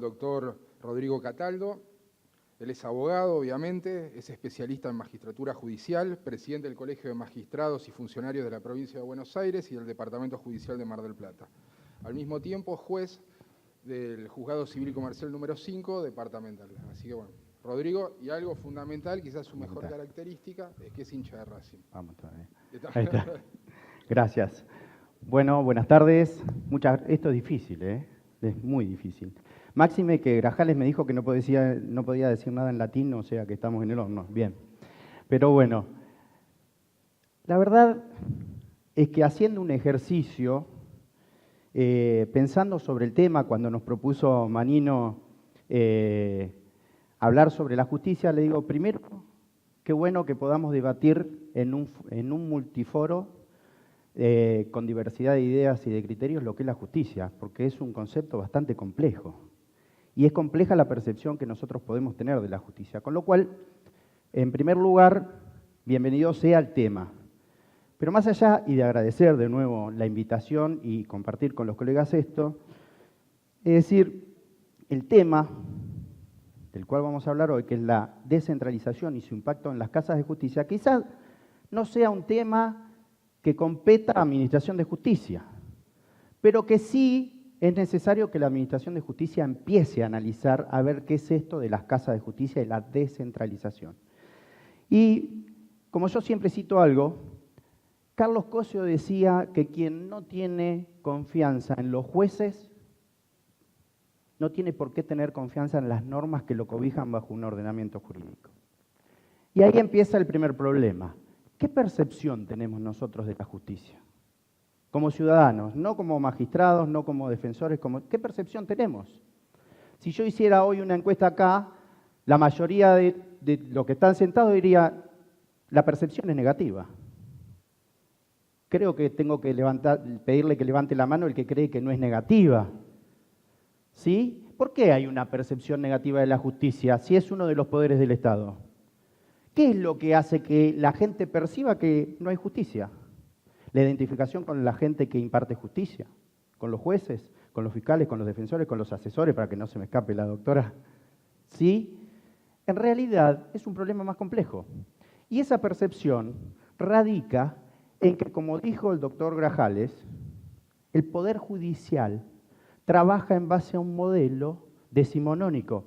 doctor Rodrigo Cataldo. Él es abogado, obviamente, es especialista en magistratura judicial, presidente del Colegio de Magistrados y Funcionarios de la Provincia de Buenos Aires y del Departamento Judicial de Mar del Plata. Al mismo tiempo, juez del Juzgado Civil y Comercial número 5, departamental. Así que bueno, Rodrigo, y algo fundamental, quizás su mejor característica, es que es hincha de Racing. Vamos todavía. Ahí está. Gracias. Bueno, buenas tardes. Esto es difícil, es muy difícil. Máxime que Grajales me dijo que no podía decir nada en latín, o sea que estamos en el horno. Bien. Pero bueno, la verdad es que haciendo un ejercicio, pensando sobre el tema, cuando nos propuso Manino hablar sobre la justicia, le digo, primero, qué bueno que podamos debatir en un multiforo con diversidad de ideas y de criterios lo que es la justicia, porque es un concepto bastante complejo. Y es compleja la percepción que nosotros podemos tener de la justicia. Con lo cual, en primer lugar, bienvenido sea el tema. Pero más allá, y de agradecer de nuevo la invitación y compartir con los colegas esto, es decir, el tema del cual vamos a hablar hoy, que es la descentralización y su impacto en las casas de justicia, quizás no sea un tema que competa a la Administración de Justicia, pero que sí es necesario que la Administración de Justicia empiece a analizar a ver qué es esto de las casas de justicia y la descentralización. Y como yo siempre cito algo, Carlos Cosio decía que quien no tiene confianza en los jueces no tiene por qué tener confianza en las normas que lo cobijan bajo un ordenamiento jurídico. Y ahí empieza el primer problema. ¿Qué percepción tenemos nosotros de la justicia? Como ciudadanos, no como magistrados, no como defensores, ¿qué percepción tenemos? Si yo hiciera hoy una encuesta acá, la mayoría de los que están sentados diría, la percepción es negativa. Creo que tengo que pedirle que levante la mano el que cree que no es negativa. ¿Sí? ¿Por qué hay una percepción negativa de la justicia si es uno de los poderes del Estado? ¿Qué es lo que hace que la gente perciba que no hay justicia? La identificación con la gente que imparte justicia, con los jueces, con los fiscales, con los defensores, con los asesores, para que no se me escape la doctora. ¿Sí? En realidad es un problema más complejo. Y esa percepción radica en que, como dijo el doctor Grajales, el Poder Judicial trabaja en base a un modelo decimonónico,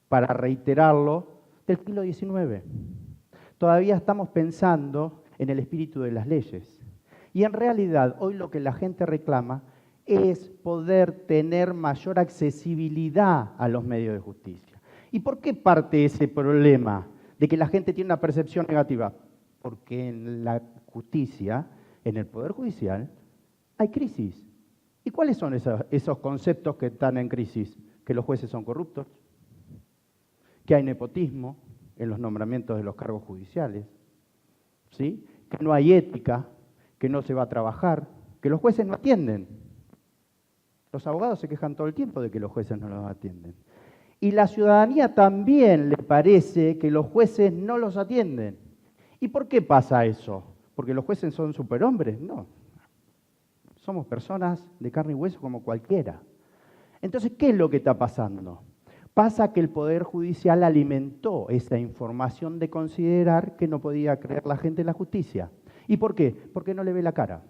para reiterarlo, del siglo XIX. Todavía estamos pensando en el espíritu de las leyes. Y en realidad, hoy lo que la gente reclama es poder tener mayor accesibilidad a los medios de justicia. ¿Y por qué parte ese problema de que la gente tiene una percepción negativa? Porque en la justicia, en el Poder Judicial, hay crisis. ¿Y cuáles son esos conceptos que están en crisis? Que los jueces son corruptos, que hay nepotismo en los nombramientos de los cargos judiciales, ¿sí? Que no hay ética, que no se va a trabajar, que los jueces no atienden. Los abogados se quejan todo el tiempo de que los jueces no los atienden. Y la ciudadanía también le parece que los jueces no los atienden. ¿Y por qué pasa eso? ¿Porque los jueces son superhombres? No. Somos personas de carne y hueso como cualquiera. Entonces, ¿qué es lo que está pasando? Pasa que el Poder Judicial alimentó esa información de considerar que no podía creer la gente en la justicia. ¿Y por qué? Porque no le ve la cara.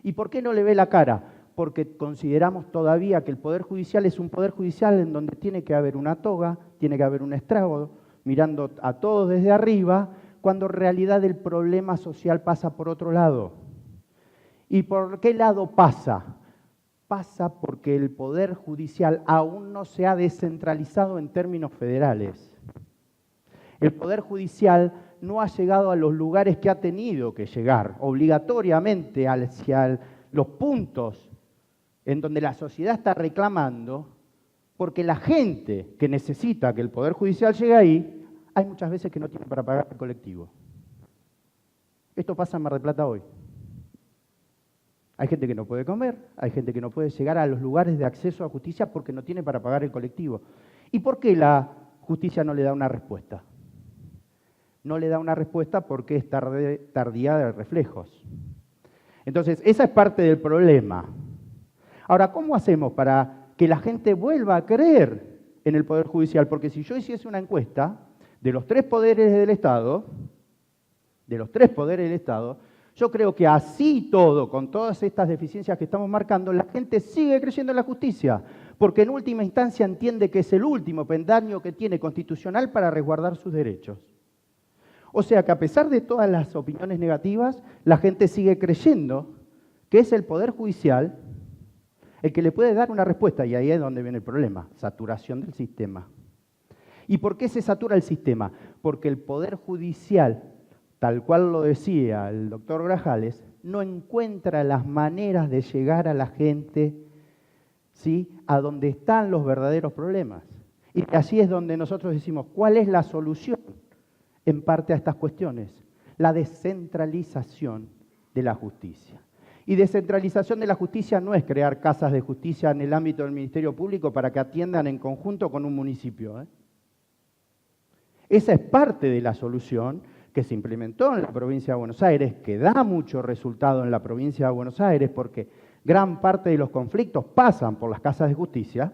¿Y por qué no le ve la cara? Porque consideramos todavía que el Poder Judicial es un Poder Judicial en donde tiene que haber una toga, tiene que haber un estrago, mirando a todos desde arriba, cuando en realidad el problema social pasa por otro lado. ¿Y por qué lado pasa? Pasa porque el Poder Judicial aún no se ha descentralizado en términos federales. El Poder Judicial no ha llegado a los lugares que ha tenido que llegar, obligatoriamente hacia los puntos en donde la sociedad está reclamando, porque la gente que necesita que el Poder Judicial llegue ahí, hay muchas veces que no tiene para pagar el colectivo. Esto pasa en Mar del Plata hoy. Hay gente que no puede comer, hay gente que no puede llegar a los lugares de acceso a justicia porque no tiene para pagar el colectivo. ¿Y por qué la justicia no le da una respuesta? No le da una respuesta porque es tardía de reflejos. Entonces, esa es parte del problema. Ahora, ¿cómo hacemos para que la gente vuelva a creer en el Poder Judicial, porque si yo hiciese una encuesta de los tres poderes del Estado, yo creo que así todo, con todas estas deficiencias que estamos marcando, la gente sigue creyendo en la justicia, porque en última instancia entiende que es el último peldaño que tiene constitucional para resguardar sus derechos. O sea que a pesar de todas las opiniones negativas, la gente sigue creyendo que es el Poder Judicial el que le puede dar una respuesta, y ahí es donde viene el problema, saturación del sistema. ¿Y por qué se satura el sistema? Porque el Poder Judicial, tal cual lo decía el doctor Grajales, no encuentra las maneras de llegar a la gente, ¿sí?, a donde están los verdaderos problemas. Y así es donde nosotros decimos, ¿cuál es la solución en parte a estas cuestiones? La descentralización de la justicia. Y descentralización de la justicia no es crear casas de justicia en el ámbito del Ministerio Público para que atiendan en conjunto con un municipio, ¿eh? Esa es parte de la solución que se implementó en la provincia de Buenos Aires, que da mucho resultado en la provincia de Buenos Aires porque gran parte de los conflictos pasan por las casas de justicia,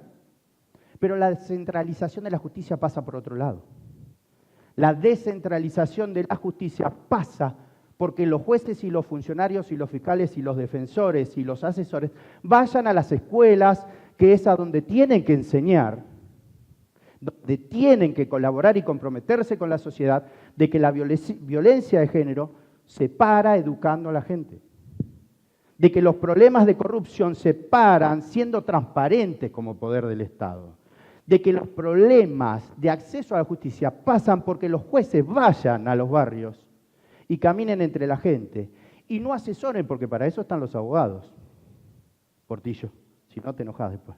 pero la descentralización de la justicia pasa por otro lado. La descentralización de la justicia pasa porque los jueces y los funcionarios y los fiscales y los defensores y los asesores vayan a las escuelas, que es a donde tienen que enseñar, donde tienen que colaborar y comprometerse con la sociedad, de que la violencia de género se para educando a la gente, de que los problemas de corrupción se paran siendo transparentes como poder del Estado, de que los problemas de acceso a la justicia pasan porque los jueces vayan a los barrios y caminen entre la gente y no asesoren, porque para eso están los abogados. Portillo, si no te enojas después.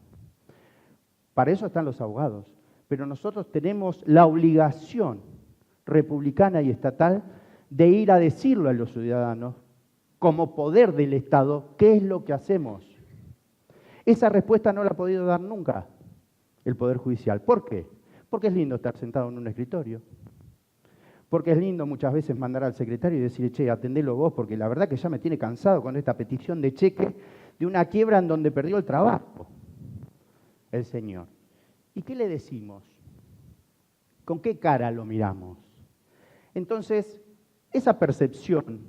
Para eso están los abogados. Pero nosotros tenemos la obligación republicana y estatal de ir a decirle a los ciudadanos, como poder del Estado, qué es lo que hacemos. Esa respuesta no la ha podido dar nunca el Poder Judicial. ¿Por qué? Porque es lindo estar sentado en un escritorio. Porque es lindo muchas veces mandar al secretario y decirle, che, atendelo vos, porque la verdad que ya me tiene cansado con esta petición de cheque de una quiebra en donde perdió el trabajo el señor. ¿Y qué le decimos? ¿Con qué cara lo miramos? Entonces, esa percepción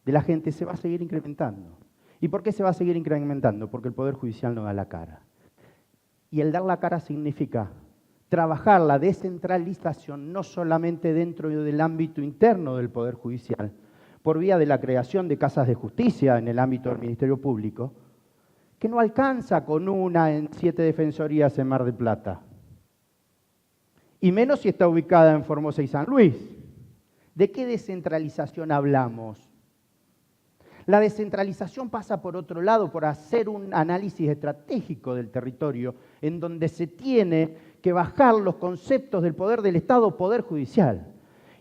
de la gente se va a seguir incrementando. ¿Y por qué se va a seguir incrementando? Porque el Poder Judicial no da la cara. Y el dar la cara significa trabajar la descentralización no solamente dentro del ámbito interno del Poder Judicial, por vía de la creación de casas de justicia en el ámbito del Ministerio Público, que no alcanza con una en 7 defensorías en Mar del Plata. Y menos si está ubicada en Formosa y San Luis. ¿De qué descentralización hablamos? La descentralización pasa por otro lado, por hacer un análisis estratégico del territorio, en donde se tiene que bajar los conceptos del poder del Estado, poder judicial.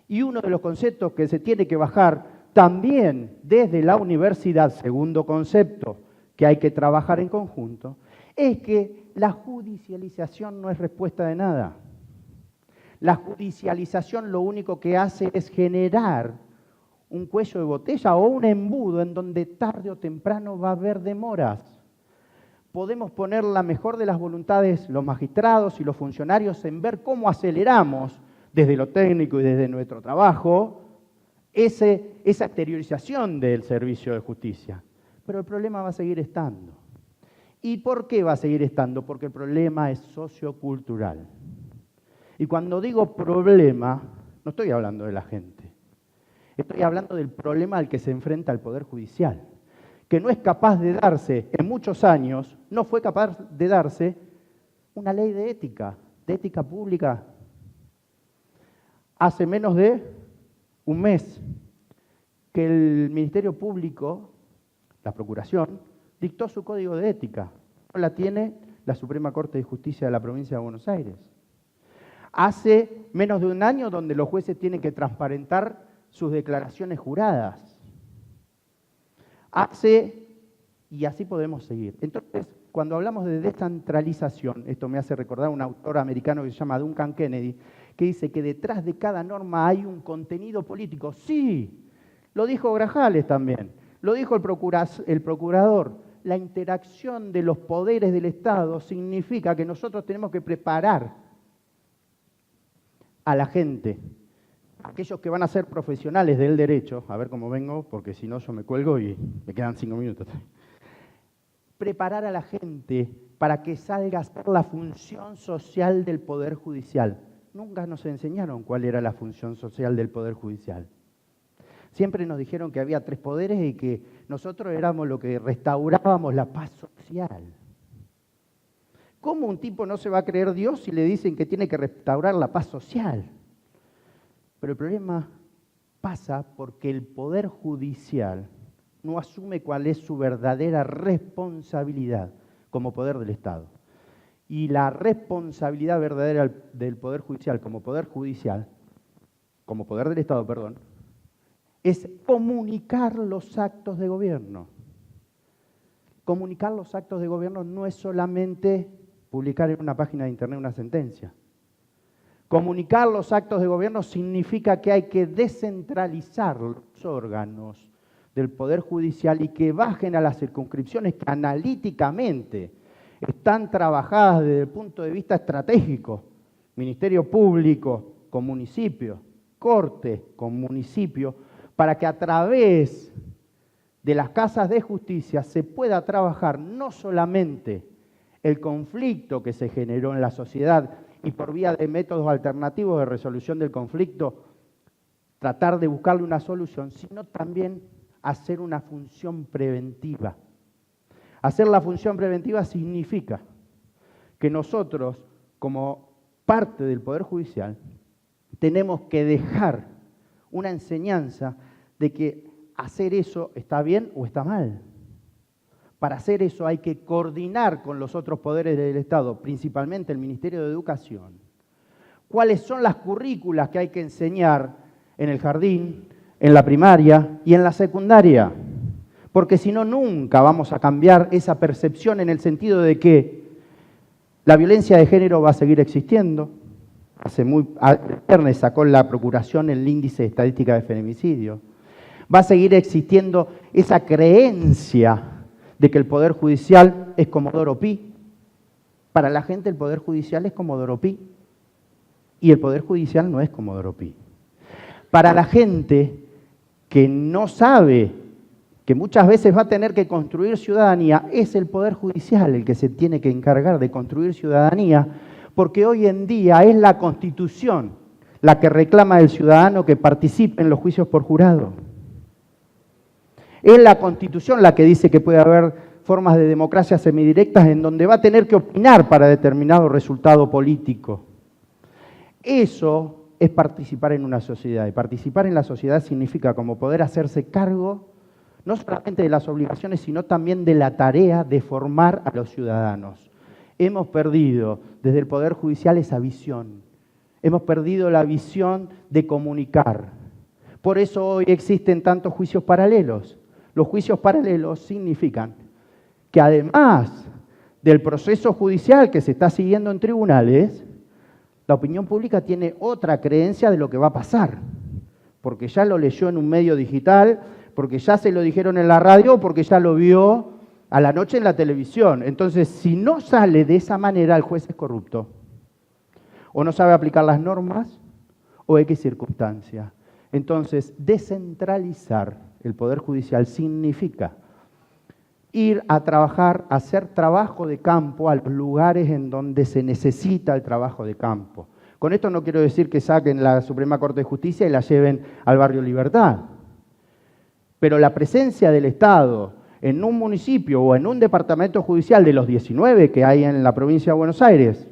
Y uno de los conceptos que se tiene que bajar también desde la universidad, segundo concepto, que hay que trabajar en conjunto, es que la judicialización no es respuesta de nada. La judicialización lo único que hace es generar un cuello de botella o un embudo en donde tarde o temprano va a haber demoras. Podemos poner la mejor de las voluntades, los magistrados y los funcionarios, en ver cómo aceleramos desde lo técnico y desde nuestro trabajo esa exteriorización del servicio de justicia. Pero el problema va a seguir estando. ¿Y por qué va a seguir estando? Porque el problema es sociocultural. Y cuando digo problema, no estoy hablando de la gente. Estoy hablando del problema al que se enfrenta el Poder Judicial, que no es capaz de darse, en muchos años, no fue capaz de darse una ley de ética pública. Hace menos de un mes que el Ministerio Público, la Procuración, dictó su código de ética. No la tiene la Suprema Corte de Justicia de la provincia de Buenos Aires. Hace menos de un año donde los jueces tienen que transparentar sus declaraciones juradas. Y así podemos seguir. Entonces, cuando hablamos de descentralización, esto me hace recordar a un autor americano que se llama Duncan Kennedy, que dice que detrás de cada norma hay un contenido político. Sí, lo dijo Grajales también, lo dijo el procurador. la interacción de los poderes del Estado significa que nosotros tenemos que preparar a la gente, aquellos que van a ser profesionales del derecho, a ver cómo vengo, porque si no yo me cuelgo y me quedan 5 minutos. Preparar a la gente para que salga a hacer la función social del Poder Judicial. Nunca nos enseñaron cuál era la función social del Poder Judicial. Siempre nos dijeron que había 3 poderes y que nosotros éramos lo que restaurábamos la paz social. ¿Cómo un tipo no se va a creer Dios si le dicen que tiene que restaurar la paz social? Pero el problema pasa porque el Poder Judicial no asume cuál es su verdadera responsabilidad como poder del Estado. Y la responsabilidad verdadera del Poder Judicial como poder del Estado, perdón, es comunicar los actos de gobierno. Comunicar los actos de gobierno no es solamente publicar en una página de internet una sentencia. Comunicar los actos de gobierno significa que hay que descentralizar los órganos del Poder Judicial y que bajen a las circunscripciones que analíticamente están trabajadas desde el punto de vista estratégico. Ministerio Público con municipio, Corte con municipio, para que a través de las casas de justicia se pueda trabajar no solamente el conflicto que se generó en la sociedad y por vía de métodos alternativos de resolución del conflicto, tratar de buscarle una solución, sino también hacer una función preventiva. Hacer la función preventiva significa que nosotros, como parte del Poder Judicial, tenemos que dejar una enseñanza de que hacer eso está bien o está mal. Para hacer eso hay que coordinar con los otros poderes del Estado, principalmente el Ministerio de Educación, cuáles son las currículas que hay que enseñar en el jardín, en la primaria y en la secundaria. Porque si no, nunca vamos a cambiar esa percepción en el sentido de que la violencia de género va a seguir existiendo. El viernes sacó la Procuración el índice de estadística de feminicidio. Va a seguir existiendo esa creencia de que el Poder Judicial es Comodoro Pi. Para la gente el Poder Judicial es Comodoro Pi. Y el Poder Judicial no es Comodoro Pi. Para la gente que no sabe que muchas veces va a tener que construir ciudadanía, es el Poder Judicial el que se tiene que encargar de construir ciudadanía, porque hoy en día es la Constitución la que reclama del ciudadano que participe en los juicios por jurado. Es la Constitución la que dice que puede haber formas de democracia semidirectas en donde va a tener que opinar para determinado resultado político. Eso es participar en una sociedad, y participar en la sociedad significa como poder hacerse cargo no solamente de las obligaciones, sino también de la tarea de formar a los ciudadanos. Hemos perdido desde el Poder Judicial esa visión. Hemos perdido la visión de comunicar. Por eso hoy existen tantos juicios paralelos. Los juicios paralelos significan que además del proceso judicial que se está siguiendo en tribunales, la opinión pública tiene otra creencia de lo que va a pasar, porque ya lo leyó en un medio digital, porque ya se lo dijeron en la radio, porque ya lo vio a la noche en la televisión. Entonces, si no sale de esa manera, el juez es corrupto. O no sabe aplicar las normas, o X circunstancia. Entonces, descentralizar el Poder Judicial significa ir a trabajar, hacer trabajo de campo a los lugares en donde se necesita el trabajo de campo. Con esto no quiero decir que saquen la Suprema Corte de Justicia y la lleven al barrio Libertad. Pero la presencia del Estado en un municipio o en un departamento judicial de los 19 que hay en la provincia de Buenos Aires,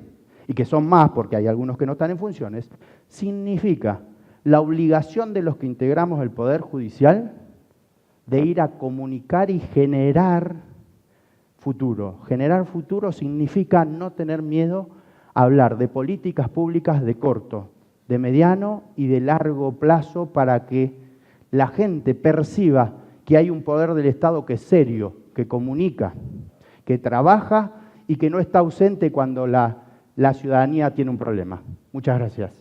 y que son más porque hay algunos que no están en funciones, significa la obligación de los que integramos el Poder Judicial de ir a comunicar y generar futuro. Generar futuro significa no tener miedo a hablar de políticas públicas de corto, de mediano y de largo plazo para que la gente perciba que hay un poder del Estado que es serio, que comunica, que trabaja y que no está ausente cuando la ciudadanía tiene un problema. Muchas gracias.